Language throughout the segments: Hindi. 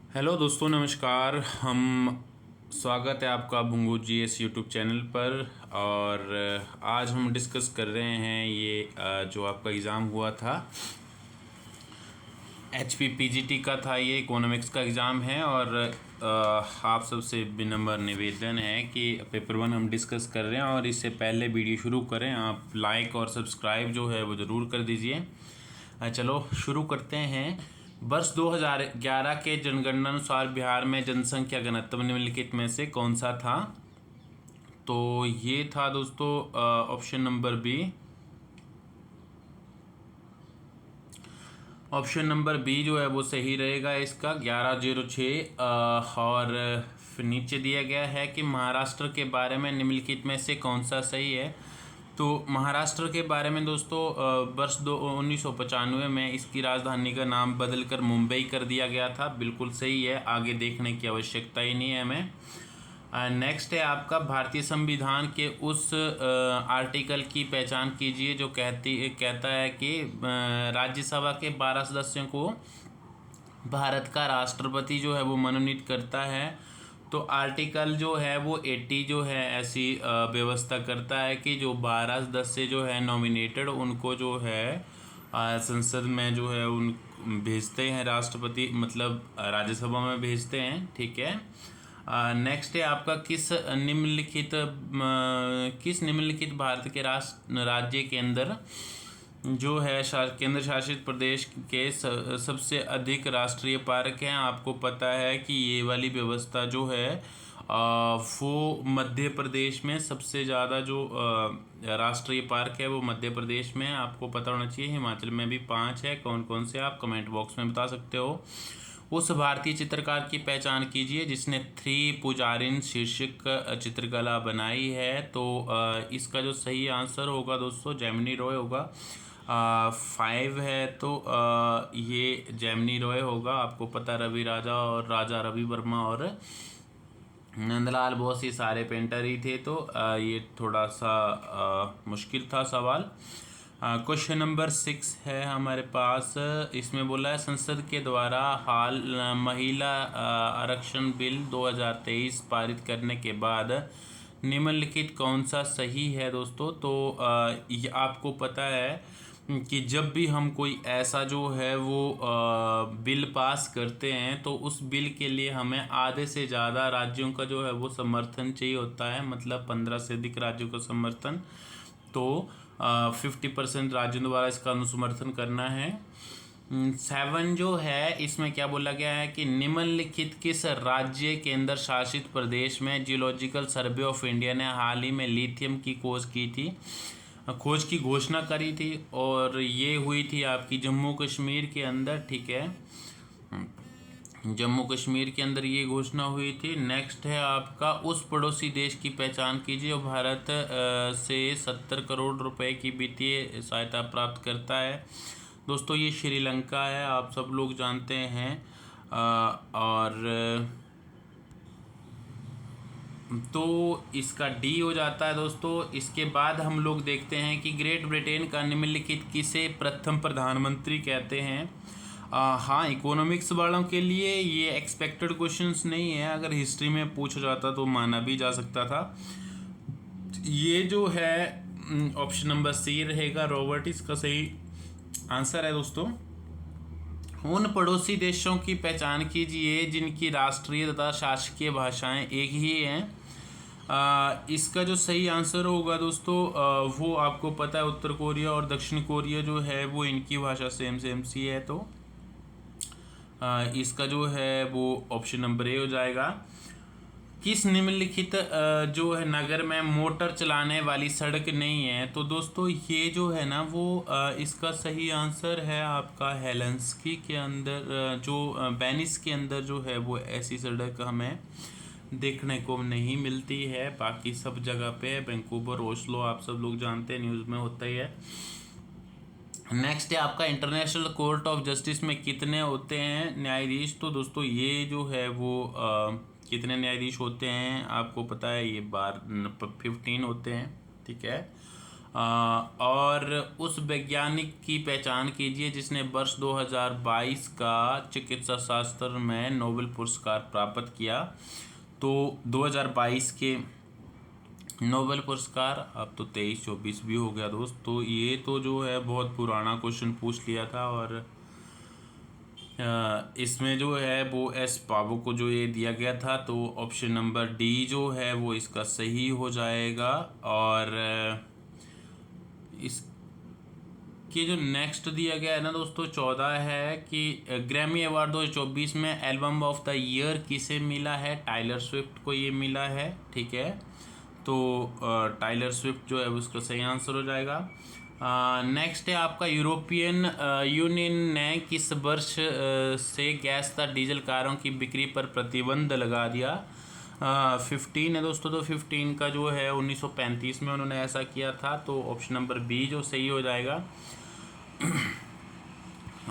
हेलो दोस्तों, नमस्कार। स्वागत है आपका भुंगू जीएस यूट्यूब चैनल पर। और आज हम डिस्कस कर रहे हैं ये जो आपका एग्ज़ाम हुआ था एचपी पीजीटी का था। ये इकोनॉमिक्स का एग्ज़ाम है और आप सबसे विनम्र निवेदन है कि पेपर 1 हम डिस्कस कर रहे हैं। और इससे पहले वीडियो शुरू करें आप लाइक और सब्सक्राइब जो है वो ज़रूर कर दीजिए। चलो शुरू करते हैं। वर्ष 2011 के जनगणना अनुसार बिहार में जनसंख्या घनत्व निम्नलिखित में से कौन सा था? तो ये था दोस्तों option number B. Option number B जो है वो सही रहेगा इसका 1106। और फिर नीचे दिया गया है कि महाराष्ट्र के बारे में निम्नलिखित में से कौन सा सही है। तो महाराष्ट्र के बारे में दोस्तों वर्ष 1995 में इसकी राजधानी का नाम बदलकर मुंबई कर दिया गया था। बिल्कुल सही है, आगे देखने की आवश्यकता ही नहीं है हमें। नेक्स्ट है आपका भारतीय संविधान के उस आर्टिकल की पहचान कीजिए जो कहता है कि राज्यसभा के 12 सदस्यों को भारत का राष्ट्रपति जो है वो मनोनीत करता है। तो आर्टिकल जो है वो 80 जो है ऐसी व्यवस्था करता है कि जो 12 सदस्य जो है नॉमिनेटेड उनको जो है संसद में जो है उन भेजते हैं राष्ट्रपति, मतलब राज्यसभा में भेजते हैं। ठीक है। नेक्स्ट है आपका किस निम्नलिखित भारत के राज्य के अंदर जो है केंद्र शासित प्रदेश के सबसे अधिक राष्ट्रीय पार्क हैं। आपको पता है कि ये वाली व्यवस्था जो है वो मध्य प्रदेश में सबसे ज़्यादा जो राष्ट्रीय पार्क है वो मध्य प्रदेश में। आपको पता होना चाहिए। हिमाचल में भी 5 है। कौन कौन से आप कमेंट बॉक्स में बता सकते हो। उस भारतीय चित्रकार की पहचान कीजिए जिसने 3 पुजारिन शीर्षक चित्रकला बनाई है। तो इसका जो सही आंसर होगा दोस्तों जेमिनी रॉय होगा। 5 है तो ये जेमिनी रॉय होगा। आपको पता रवि राजा और राजा रवि वर्मा और नंदलाल बोस ये सारे पेंटर ही थे। तो ये थोड़ा सा मुश्किल था सवाल। क्वेश्चन नंबर 6 है हमारे पास। इसमें बोला है संसद के द्वारा हाल महिला आरक्षण बिल 2023 पारित करने के बाद निम्नलिखित कौन सा सही है दोस्तों? तो ये आपको पता है कि जब भी हम कोई ऐसा जो है वो बिल पास करते हैं तो उस बिल के लिए हमें आधे से ज़्यादा राज्यों का जो है वो समर्थन चाहिए होता है, मतलब 15 से अधिक राज्यों का समर्थन। तो 50% राज्यों द्वारा इसका अनुसमर्थन करना है। 7 जो है इसमें क्या बोला गया है कि निम्नलिखित किस राज्य केंद्र शासित प्रदेश में जियोलॉजिकल सर्वे ऑफ इंडिया ने हाल ही में लिथियम की खोज की घोषणा करी थी। और ये हुई थी आपकी जम्मू कश्मीर के अंदर। ठीक है, जम्मू कश्मीर के अंदर ये घोषणा हुई थी। नेक्स्ट है आपका उस पड़ोसी देश की पहचान कीजिए और भारत से 70 करोड़ रुपए की वित्तीय सहायता प्राप्त करता है। दोस्तों ये श्रीलंका है, आप सब लोग जानते हैं। और तो इसका डी हो जाता है दोस्तों। इसके बाद हम लोग देखते हैं कि ग्रेट ब्रिटेन का निम्नलिखित किसे प्रथम प्रधानमंत्री कहते हैं। हाँ, इकोनॉमिक्स वालों के लिए ये एक्सपेक्टेड क्वेश्चंस नहीं है, अगर हिस्ट्री में पूछा जाता तो माना भी जा सकता था। ये जो है ऑप्शन नंबर सी रहेगा, रॉबर्ट इसका सही आंसर है दोस्तों। उन पड़ोसी देशों की पहचान कीजिए जिनकी राष्ट्रीय तथा शासकीय भाषाएं एक ही हैं। इसका जो सही आंसर होगा दोस्तों वो आपको पता है उत्तर कोरिया और दक्षिण कोरिया जो है वो इनकी भाषा सेम सी है। तो इसका जो है वो ऑप्शन नंबर ए हो जाएगा। किस निम्नलिखित जो है नगर में मोटर चलाने वाली सड़क नहीं है? तो दोस्तों ये जो है ना वो इसका सही आंसर है आपका हेलेंस्की के अंदर जो वेनिस के अंदर जो है वो ऐसी सड़क हमें देखने को नहीं मिलती है। बाकी सब जगह पे वैंकूवर, ओस्लो आप सब लोग जानते हैं, न्यूज़ में होता ही है। नेक्स्ट है आपका इंटरनेशनल कोर्ट ऑफ जस्टिस में कितने होते हैं न्यायाधीश? तो दोस्तों ये जो है वो कितने न्यायाधीश होते हैं आपको पता है, ये 15 होते हैं। ठीक है। और उस वैज्ञानिक की पहचान कीजिए जिसने वर्ष 2022 का चिकित्सा शास्त्र में नोबेल पुरस्कार प्राप्त किया। तो 2022 के नोबेल पुरस्कार, अब तो 23-24 भी हो गया दोस्त। तो ये तो जो है बहुत पुराना क्वेश्चन पूछ लिया था, और इसमें जो है वो एस पाबो को जो ये दिया गया था। तो ऑप्शन नंबर डी जो है वो इसका सही हो जाएगा। और इसके जो नेक्स्ट दिया गया है ना दोस्तों 14 है कि ग्रैमी अवार्ड 2024 में एल्बम ऑफ द ईयर किसे मिला है? टाइलर स्विफ्ट को ये मिला है, ठीक है। तो टाइलर स्विफ्ट जो है उसका सही आंसर हो जाएगा। नेक्स्ट है आपका यूरोपियन यूनियन ने किस वर्ष से गैस तथा डीजल कारों की बिक्री पर प्रतिबंध लगा दिया? 15 है दोस्तों। तो 15 का जो है 1935 में उन्होंने ऐसा किया था। तो ऑप्शन नंबर बी जो सही हो जाएगा।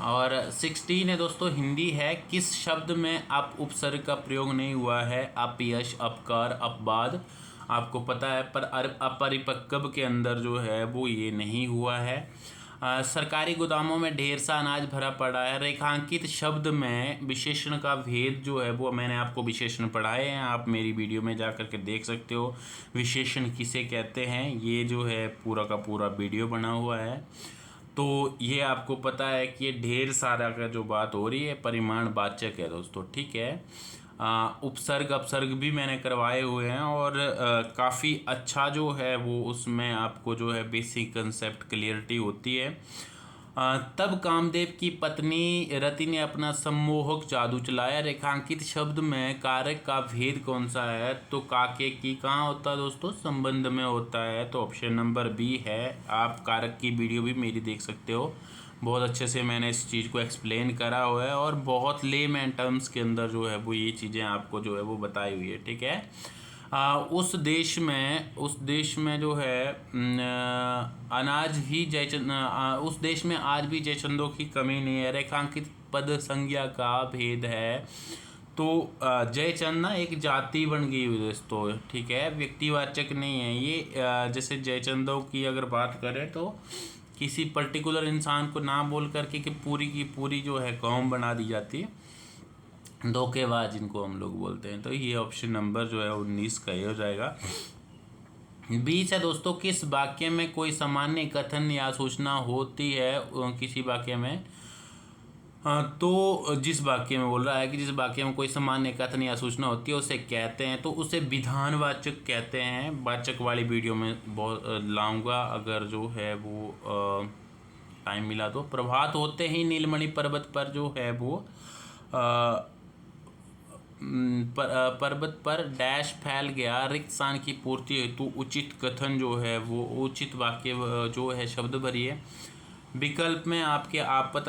और 16 है दोस्तों, हिंदी है। किस शब्द में अप उपसर्ग का प्रयोग नहीं हुआ है? अपयश, अपकार, अपवाद। आपको पता है पर अपरिपक्व के अंदर जो है वो ये नहीं हुआ है। सरकारी गोदामों में ढेर सा अनाज भरा पड़ा है। रेखांकित शब्द में विशेषण का भेद जो है वो मैंने आपको विशेषण पढ़ाए हैं, आप मेरी वीडियो में जा कर के देख सकते हो विशेषण किसे कहते हैं। ये जो है पूरा का पूरा वीडियो बना हुआ है। तो ये आपको पता है कि ये ढेर सारा का जो बात हो रही है परिमाण वाचक है दोस्तों, ठीक है। उपसर्ग अपसर्ग भी मैंने करवाए हुए हैं, और काफ़ी अच्छा जो है वो उसमें आपको जो है बेसिक कंसेप्ट क्लियरिटी होती है। तब कामदेव की पत्नी रति ने अपना सम्मोहक जादू चलाया। रेखांकित शब्द में कारक का भेद कौन सा है? तो काके की कहाँ होता है दोस्तों? संबंध में होता है। तो ऑप्शन नंबर बी है। आप कारक की वीडियो भी मेरी देख सकते हो, बहुत अच्छे से मैंने इस चीज़ को एक्सप्लेन करा हुआ है, और बहुत लेमैन टर्म्स के अंदर जो है वो ये चीज़ें आपको जो है वो बताई हुई है, ठीक है। उस देश में जो है अनाज ही जयचंद उस देश में आज भी जयचंदों की कमी नहीं है। रेखांकित पद संज्ञा का भेद है। तो जयचंद ना एक जाति बन गई हुई दोस्तों, ठीक है, व्यक्तिवाचक नहीं है ये। जैसे जयचंदों की अगर बात करें तो किसी पर्टिकुलर इंसान को ना बोल करके कि पूरी की पूरी जो है कौम बना दी जाती है, धोखेबाज इनको हम लोग बोलते हैं। तो ये ऑप्शन नंबर जो है 19 का ही हो जाएगा। 20 है दोस्तों, किस वाक्य में कोई सामान्य कथन या सूचना होती है? किसी वाक्य में तो जिस वाक्य में बोल रहा है कि जिस वाक्य में कोई सामान्य कथन या सूचना होती है उसे कहते हैं, तो उसे विधानवाचक कहते हैं। वाचक वाली वीडियो में बहुत लाऊंगा अगर जो है वो टाइम मिला तो। प्रभात होते ही नीलमणि पर्वत पर जो है वो पर्वत पर डैश फैल गया। रिक्त स्थान की पूर्ति हेतु उचित कथन जो है वो उचित वाक्य जो है शब्द भरिए। विकल्प में आपके आपत,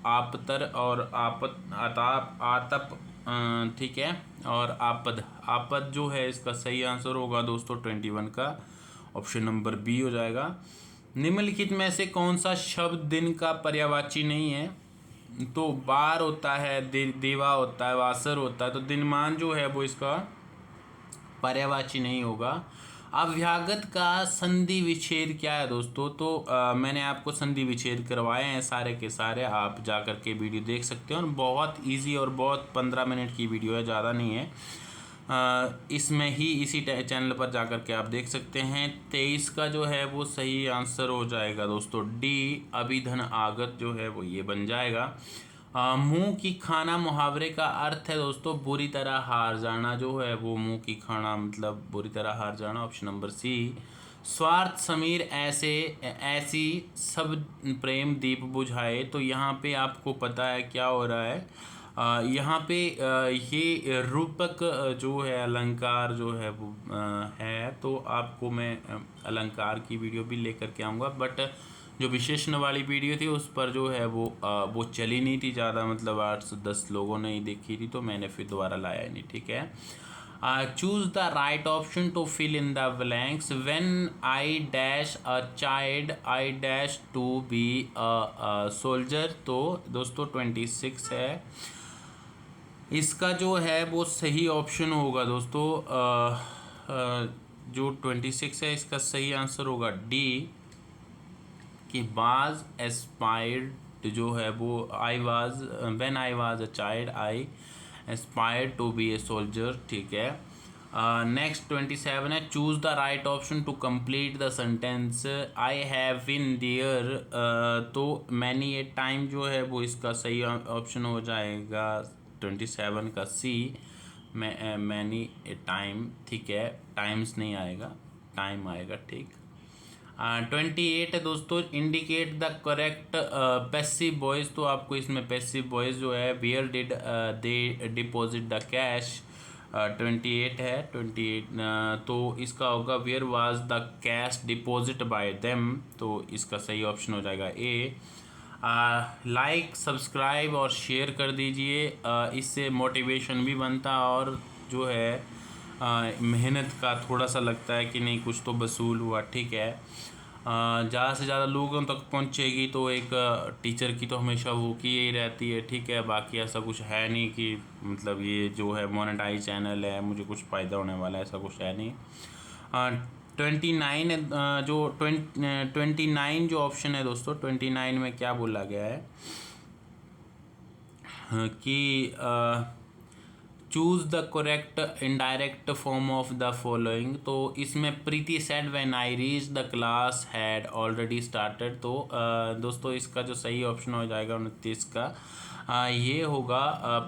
आपतर और आताप, आतप, ठीक है, और आपद। आपद जो है इसका सही आंसर होगा दोस्तों 21 का, ऑप्शन नंबर बी हो जाएगा। निम्नलिखित में से कौन सा शब्द दिन का पर्यायवाची नहीं है? तो बार होता है, देवा होता है, वासर होता है। तो दिनमान जो है वो इसका पर्यायवाची नहीं होगा। अभ्यागत का संधि विच्छेद क्या है दोस्तों? तो मैंने आपको संधि विच्छेद करवाए हैं सारे के सारे, आप जा कर के वीडियो देख सकते हो, और बहुत इजी और बहुत 15 मिनट की वीडियो है, ज़्यादा नहीं है। इसमें ही इसी चैनल पर जा कर के आप देख सकते हैं। 23 का जो है वो सही आंसर हो जाएगा दोस्तों डी, अभिधन आगत जो है वो ये बन जाएगा। मुंह की खाना मुहावरे का अर्थ है दोस्तों बुरी तरह हार जाना, जो है वो मुंह की खाना मतलब बुरी तरह हार जाना, ऑप्शन नंबर सी। स्वार्थ समीर ऐसी सब प्रेम दीप बुझाए। तो यहाँ पे आपको पता है क्या हो रहा है, यहाँ पे ये रूपक जो है अलंकार जो है वो है। तो आपको मैं अलंकार की वीडियो भी लेकर के आऊँगा, बट जो विशेषण वाली वीडियो थी उस पर जो है वो चली नहीं थी ज़्यादा, मतलब 8 से 10 लोगों ने ही देखी थी, तो मैंने फिर दोबारा लाया नहीं, ठीक है। Choose the right option to fill in the blanks. When I dash a child I dash to be a soldier. तो दोस्तों 26 है इसका जो है वो सही ऑप्शन होगा दोस्तों। जो 26 है इसका सही आंसर होगा डी, कि वाज एस्पायर्ड जो है वो I was when I was a child I aspired to be a soldier, ठीक है। नेक्स्ट 27 है, choose the right option to complete the sentence I have been there too many a time जो है वो इसका सही ऑप्शन हो जाएगा 27 का सी, मैनी ए टाइम, ठीक है, टाइम्स नहीं आएगा, टाइम आएगा, ठीक। 28 है दोस्तों, indicate the correct passive voice, तो आपको इसमें पैसिव वॉइस जो है where did they deposit the cash, 28 है, 28 तो इसका होगा where was the cash deposit by them, तो इसका सही ऑप्शन हो जाएगा ए। लाइक सब्सक्राइब और शेयर कर दीजिए, इससे मोटिवेशन भी बनता और जो है मेहनत का थोड़ा सा लगता है कि नहीं कुछ तो वसूल हुआ, ठीक है। ज़्यादा से ज़्यादा लोगों तक पहुंचेगी तो एक टीचर की तो हमेशा वो की ही रहती है, ठीक है। बाकी ऐसा कुछ है नहीं कि मतलब ये जो है मोनेटाइज चैनल है मुझे कुछ फ़ायदा होने वाला है, ऐसा कुछ है नहीं। 29 जो 29 जो ऑप्शन है दोस्तों, 29 में क्या बोला गया है कि choose the correct indirect form of the following, तो इसमें Preeti said when I reach the class had already started, तो दोस्तों इसका जो सही ऑप्शन हो जाएगा 29 का ये होगा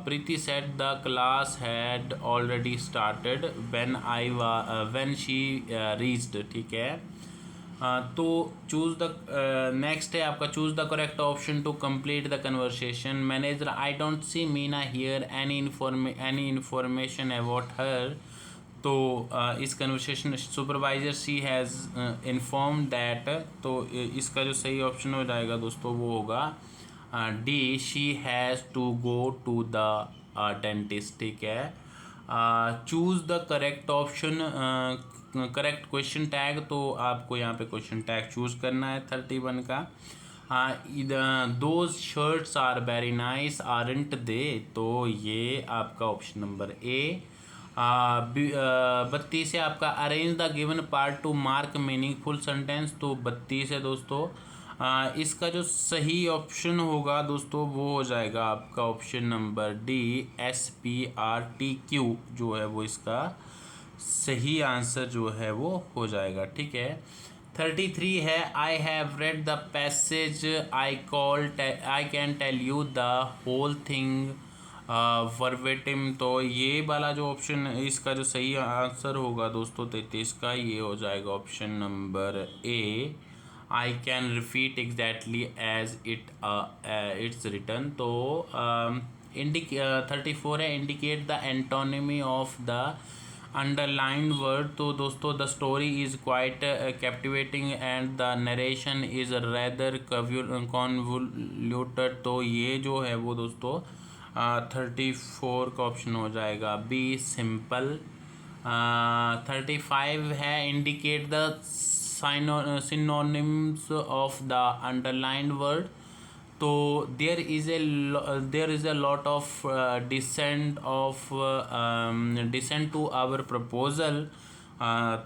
Preeti said the class had already started when she reached, ठीक है। तो चूज़ द नेक्स्ट है आपका, choose the correct option to complete the conversation, manager I don't see Meena here any information about her, तो इस conversation supervisor she has inform that, तो इसका जो सही ऑप्शन हो जाएगा दोस्तों वो होगा D, she has to go to the dentist, ठीक है। Choose the correct option correct question tag, तो आपको यहाँ पे क्वेश्चन टैग चूज़ करना है 31 का। Those shirts are very nice aren't they, तो ये आपका ऑप्शन नंबर ए। 32 है आपका, arrange the given part to mark meaningful sentence, तो 32 है दोस्तों। इसका जो सही ऑप्शन होगा दोस्तों वो हो जाएगा आपका ऑप्शन नंबर डी, SPRTQ जो है वो इसका सही आंसर जो है वो हो जाएगा, ठीक है। 33 है, I have read the passage I can tell you the whole thing verbatim, तो ये वाला जो ऑप्शन इसका जो सही आंसर होगा दोस्तों 33 का ये हो जाएगा option number A, I can repeat exactly as it's written, तो 34 है, indicate the antonymy of the underlined word, तो दोस्तों the story is quite captivating and the narration is rather convoluted, तो ये जो है वो दोस्तों 34 का ऑप्शन हो जाएगा बी, सिंपल। 35 है, indicate the synonyms of the underlined word, तो there is a lot of dissent to our proposal,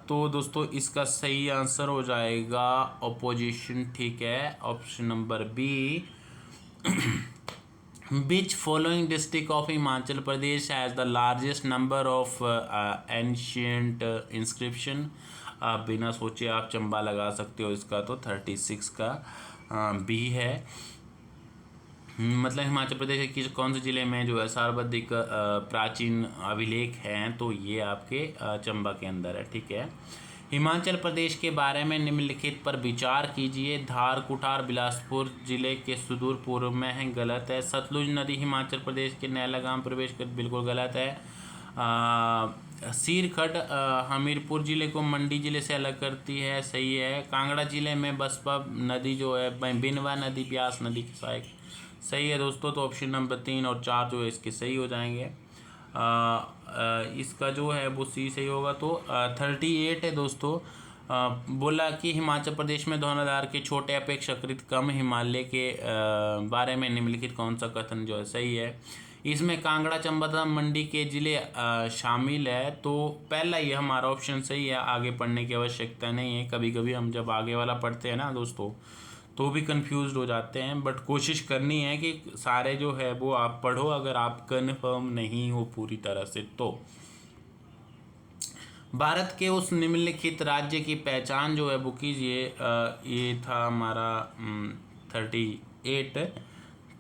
तो दोस्तों इसका सही आंसर हो जाएगा ऑपोजिशन, ठीक है, option number B. Which following district of Himachal Pradesh has the largest number of ancient inscription, आप बिना सोचे आप चंबा लगा सकते हो इसका, तो 36 का बी है। मतलब हिमाचल प्रदेश के कौन से ज़िले में जो है सर्वाधिक प्राचीन अभिलेख हैं, तो ये आपके चंबा के अंदर है, ठीक है। हिमाचल प्रदेश के बारे में निम्नलिखित पर विचार कीजिए, धार कुठार बिलासपुर जिले के सुदूर पूर्व में है, गलत है। सतलुज नदी हिमाचल प्रदेश के नैलागाम प्रवेश कर, बिल्कुल गलत है। सीरखड़ हमीरपुर ज़िले को मंडी ज़िले से अलग करती है, सही है। कांगड़ा ज़िले में बसपा नदी जो है बिनवा नदी ब्यास नदी के सहायक, सही है दोस्तों, तो ऑप्शन नंबर 3 और 4 जो है इसके सही हो जाएंगे। इसका जो है वो सी सही होगा, तो 38 है दोस्तों। बोला कि हिमाचल प्रदेश में धौलाधार के छोटे अपेक्षाकृत कम हिमालय के बारे में निम्नलिखित कौन सा कथन जो है सही है। इसमें कांगड़ा चंबा तथा मंडी के ज़िले शामिल है, तो पहला ये हमारा ऑप्शन सही है, आगे पढ़ने की आवश्यकता नहीं है। कभी कभी हम जब आगे वाला पढ़ते हैं ना दोस्तों, तो भी कंफ्यूज हो जाते हैं। बट कोशिश करनी है कि सारे जो है वो आप पढ़ो, अगर आप कन्फर्म नहीं हो पूरी तरह से तो। भारत के उस निम्नलिखित राज्य की पहचान जो है वो कीजिए। ये था हमारा 38।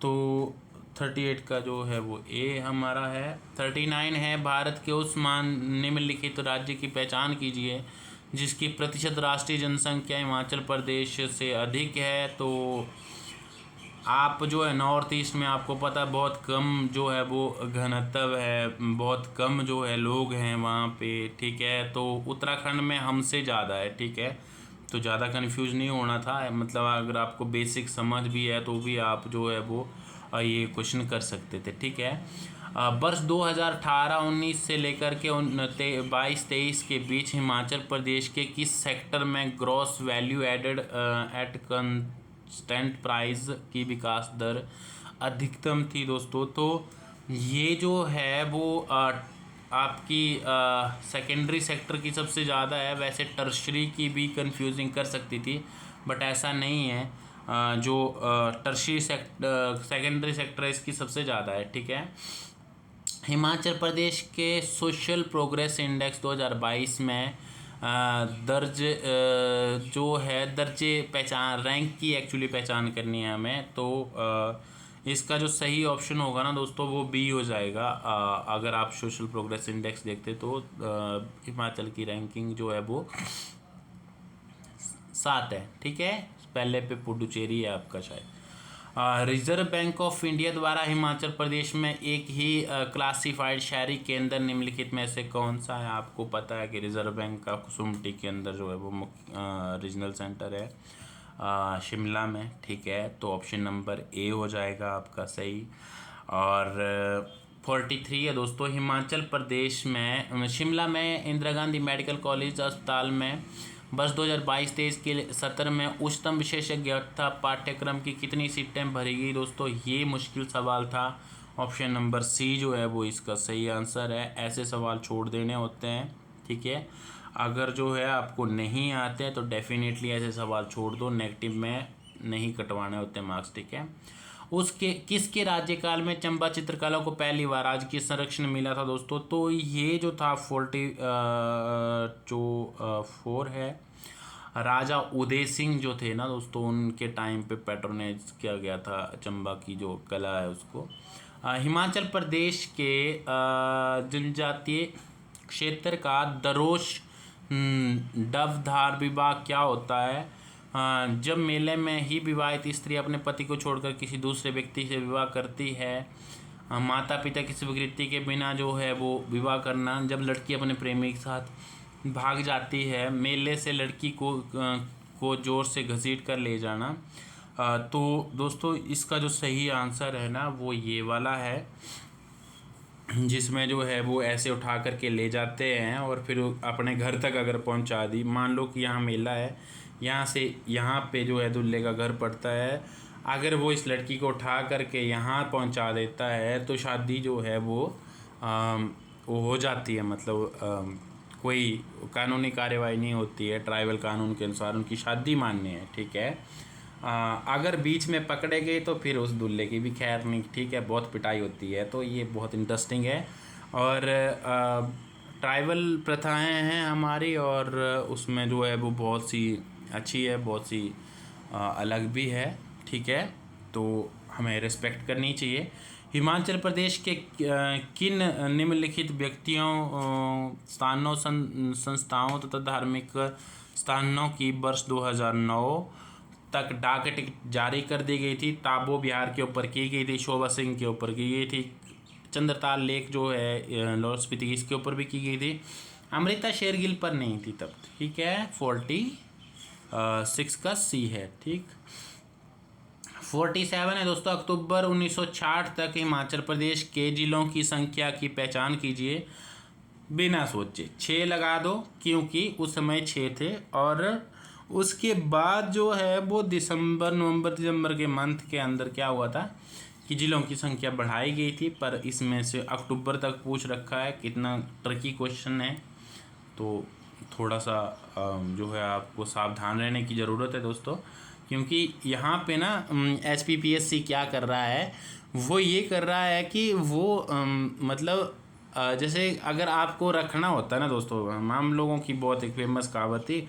तो 38 का जो है वो ए हमारा है। 39 है, भारत के उस निम्नलिखित राज्य की पहचान कीजिए जिसकी प्रतिशत राष्ट्रीय जनसंख्या हिमाचल प्रदेश से अधिक है। तो आप जो है नॉर्थ ईस्ट में आपको पता है बहुत कम जो है वो घनत्व है, बहुत कम जो है लोग हैं वहाँ पे, ठीक है। तो उत्तराखंड में हमसे ज़्यादा है, ठीक है। तो ज़्यादा कंफ्यूज नहीं होना था, मतलब अगर आपको बेसिक समझ भी है तो भी आप जो है वो ये क्वेश्चन कर सकते थे, ठीक है। वर्ष 2018-19 से लेकर के 22-23 के बीच हिमाचल प्रदेश के किस सेक्टर में gross value added at constant price की विकास दर अधिकतम थी दोस्तों। तो ये जो है वो आपकी सेकेंडरी सेक्टर की सबसे ज़्यादा है। वैसे टर्शरी की भी कंफ्यूजिंग कर सकती थी, बट ऐसा नहीं है। जो टर्शरी सेकेंडरी सेक्टर है इसकी सबसे ज़्यादा है, ठीक है। हिमाचल प्रदेश के सोशल प्रोग्रेस इंडेक्स 2022 में दर्ज जो है दर्जे पहचान रैंक की एक्चुअली पहचान करनी है हमें। तो इसका जो सही ऑप्शन होगा ना दोस्तों वो बी हो जाएगा। अगर आप सोशल प्रोग्रेस इंडेक्स देखते तो हिमाचल की रैंकिंग जो है वो 7 है, ठीक है। पहले पे पुडुचेरी है आपका शायद। रिजर्व बैंक ऑफ इंडिया द्वारा हिमाचल प्रदेश में एक ही क्लासिफाइड शहरी केंद्र निम्नलिखित में से कौन सा है। आपको पता है कि रिजर्व बैंक का कुसुम्पटी के अंदर जो है वो रीजनल सेंटर है शिमला में, ठीक है। तो ऑप्शन नंबर ए हो जाएगा आपका सही। और 43 है दोस्तों, हिमाचल प्रदेश में शिमला में इंदिरा गांधी मेडिकल कॉलेज अस्पताल में वर्ष 2022-23 के सत्र में उच्चतम विशेषज्ञता पाठ्यक्रम की कितनी सीटें भरी गई दोस्तों। ये मुश्किल सवाल था। ऑप्शन नंबर सी जो है वो इसका सही आंसर है। ऐसे सवाल छोड़ देने होते हैं, ठीक है। अगर जो है आपको नहीं आते हैं तो डेफिनेटली ऐसे सवाल छोड़ दो, नेगेटिव में नहीं कटवाने होते मार्क्स, ठीक है। उसके किसके राज्यकाल में चंबा चित्रकला को पहली बार राजकीय संरक्षण मिला था दोस्तों। तो ये जो था 4 है, राजा उदय सिंह जो थे ना दोस्तों उनके टाइम पे पैट्रोनाइज किया गया था चंबा की जो कला है उसको। हिमाचल प्रदेश के जनजातीय क्षेत्र का दरोश डवधार विवाह क्या होता है। जब मेले में ही विवाहित स्त्री अपने पति को छोड़कर किसी दूसरे व्यक्ति से विवाह करती है। माता पिता की स्वीकृति के बिना जो है वो विवाह करना। जब लड़की अपने प्रेमी के साथ भाग जाती है। मेले से लड़की को जोर से घसीट कर ले जाना। तो दोस्तों इसका जो सही आंसर है ना वो ये वाला है, जिसमें जो है वो ऐसे उठा कर के ले जाते हैं और फिर अपने घर तक अगर पहुंचा दी। मान लो कि यहाँ मेला है, यहाँ से यहाँ पे जो है दूल्हे का घर पड़ता है, अगर वो इस लड़की को उठा करके यहाँ पहुँचा देता है तो शादी जो है वो हो जाती है। मतलब कोई कानूनी कार्यवाही नहीं होती है, ट्राइबल कानून के अनुसार उनकी शादी मान्य है, ठीक है। अगर बीच में पकड़े गए तो फिर उस दूल्हे की भी खैर नहीं, ठीक है, बहुत पिटाई होती है। तो ये बहुत इंटरेस्टिंग है। और ट्राइबल प्रथाएं हैं हमारी और उसमें जो है वो बहुत सी अच्छी है, बहुत सी अलग भी है, ठीक है। तो हमें रिस्पेक्ट करनी चाहिए। हिमाचल प्रदेश के किन निम्नलिखित व्यक्तियों स्थानों संस्थाओं तथा धार्मिक स्थानों की वर्ष 2009 तक डाक टिकट जारी कर दी गई थी। ताबो बिहार के ऊपर की गई थी, शोभा सिंह के ऊपर की गई थी, चंद्रताल लेक जो है लाहौल स्पीति इसके ऊपर भी की गई थी, अमृता शेरगिल पर नहीं थी तब, ठीक है। 46 का सी है, ठीक। 47 है दोस्तों, अक्टूबर 1960 तक हिमाचल प्रदेश के जिलों की संख्या की पहचान कीजिए। बिना सोचे 6 लगा दो क्योंकि उस समय 6 थे। और उसके बाद जो है वो नवंबर दिसंबर के मंथ के अंदर क्या हुआ था कि जिलों की संख्या बढ़ाई गई थी, पर इसमें से अक्टूबर तक पूछ रखा है। कितना ट्रिकी क्वेश्चन है, तो थोड़ा सा जो है आपको सावधान रहने की ज़रूरत है दोस्तों। क्योंकि यहाँ पे ना HPPSC क्या कर रहा है, वो ये कर रहा है कि वो मतलब जैसे अगर आपको रखना होता है ना दोस्तों, हम लोगों की बहुत एक फेमस कहावत थी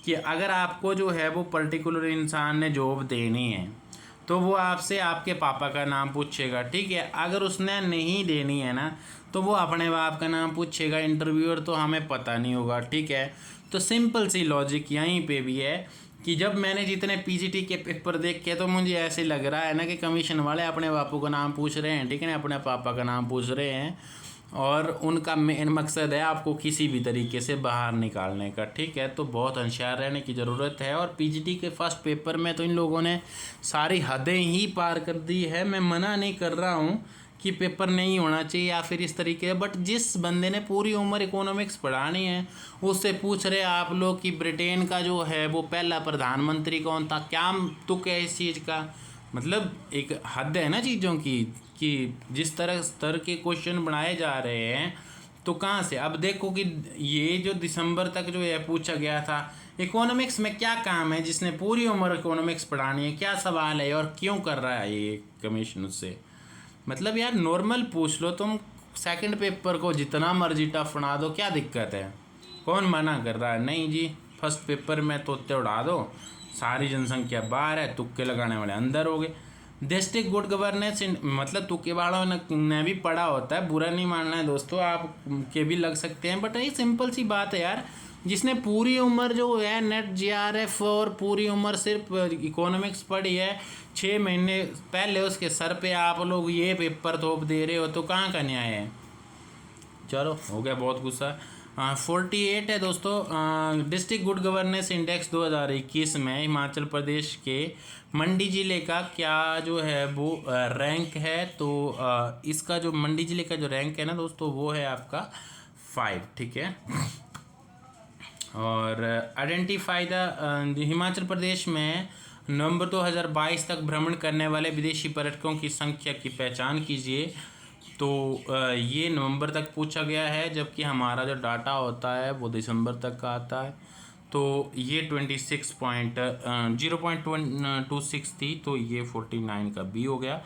कि अगर आपको जो है वो पर्टिकुलर इंसान ने जॉब देनी है तो वो आपसे आपके पापा का नाम पूछेगा, ठीक है। अगर उसने नहीं देनी है ना तो वो अपने बाप का नाम पूछेगा। इंटरव्यूअर तो हमें पता नहीं होगा, ठीक है। तो सिंपल सी लॉजिक यहीं पे भी है कि जब मैंने जितने PGT के पेपर देखे तो मुझे ऐसे लग रहा है ना कि कमीशन वाले अपने बापू का नाम पूछ रहे हैं, ठीक है ना, अपने पापा का नाम पूछ रहे हैं, और उनका मेन मकसद है आपको किसी भी तरीके से बाहर निकालने का, ठीक है। तो बहुत होशियार रहने की ज़रूरत है। और PGT के फर्स्ट पेपर में तो इन लोगों ने सारी हदें ही पार कर दी है। मैं मना नहीं कर रहा हूँ कि पेपर नहीं होना चाहिए या फिर इस तरीके, बट जिस बंदे ने पूरी उम्र इकोनॉमिक्स पढ़ानी है उससे पूछ रहे आप लोग कि ब्रिटेन का जो है वो पहला प्रधानमंत्री कौन था, क्या तुक है इस चीज़ का। मतलब एक हद है ना चीज़ों की, कि जिस तरह स्तर के क्वेश्चन बनाए जा रहे हैं तो कहाँ से। अब देखो कि ये जो दिसंबर तक जो है पूछा गया था, इकोनॉमिक्स में क्या काम है, जिसने पूरी उम्र इकोनॉमिक्स पढ़ानी है, क्या सवाल है और क्यों कर रहा है ये कमीशन उससे। मतलब यार नॉर्मल पूछ लो तुम, सेकंड पेपर को जितना मर्जी टफ बना दो, क्या दिक्कत है, कौन मना कर रहा है। नहीं जी, फर्स्ट पेपर में तोते उड़ा दो, सारी जनसंख्या बाहर है, तुक्के लगाने वाले अंदर हो गए। डिस्ट्रिक्ट गुड गवर्नेंस, मतलब तुक्के वालों ने भी पढ़ा होता है, बुरा नहीं मानना है दोस्तों, आप के भी लग सकते हैं, बट ये सिंपल सी बात है यार। जिसने पूरी उम्र जो है नेट JRF और पूरी उम्र सिर्फ इकोनॉमिक्स पढ़ी है, 6 महीने पहले उसके सर पे आप लोग ये पेपर थोप दे रहे हो, तो कहाँ का न्याय है। चलो हो गया बहुत गुस्सा। 48 है दोस्तों। डिस्ट्रिक्ट गुड गवर्नेंस इंडेक्स 2021 में हिमाचल प्रदेश के मंडी ज़िले का क्या जो है वो रैंक है। तो इसका जो मंडी ज़िले का जो रैंक है ना दोस्तों, वो है आपका 5, ठीक है। और आइडेंटिफाई द हिमाचल प्रदेश में नवंबर 2022 तक भ्रमण करने वाले विदेशी पर्यटकों की संख्या की पहचान कीजिए। तो ये नवंबर तक पूछा गया है, जबकि हमारा जो डाटा होता है वो दिसंबर तक का आता है। तो ये 0.26 थी, तो ये 49 का B हो गया।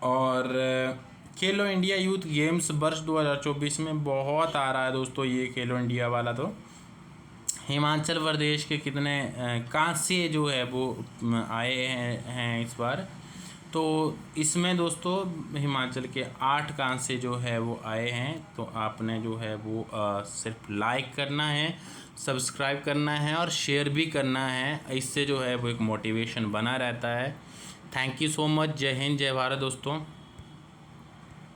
और खेलो इंडिया यूथ गेम्स वर्ष 2024 में बहुत आ रहा है दोस्तों ये खेलो इंडिया वाला। तो हिमाचल प्रदेश के कितने कांस्य जो है वो आए हैं इस बार। तो इसमें दोस्तों हिमाचल के 8 कांस्य जो है वो आए हैं। तो आपने जो है वो सिर्फ लाइक करना है, सब्सक्राइब करना है और शेयर भी करना है, इससे जो है वो एक मोटिवेशन बना रहता है। Thank you so much. जय हिंद, जय भारत दोस्तों।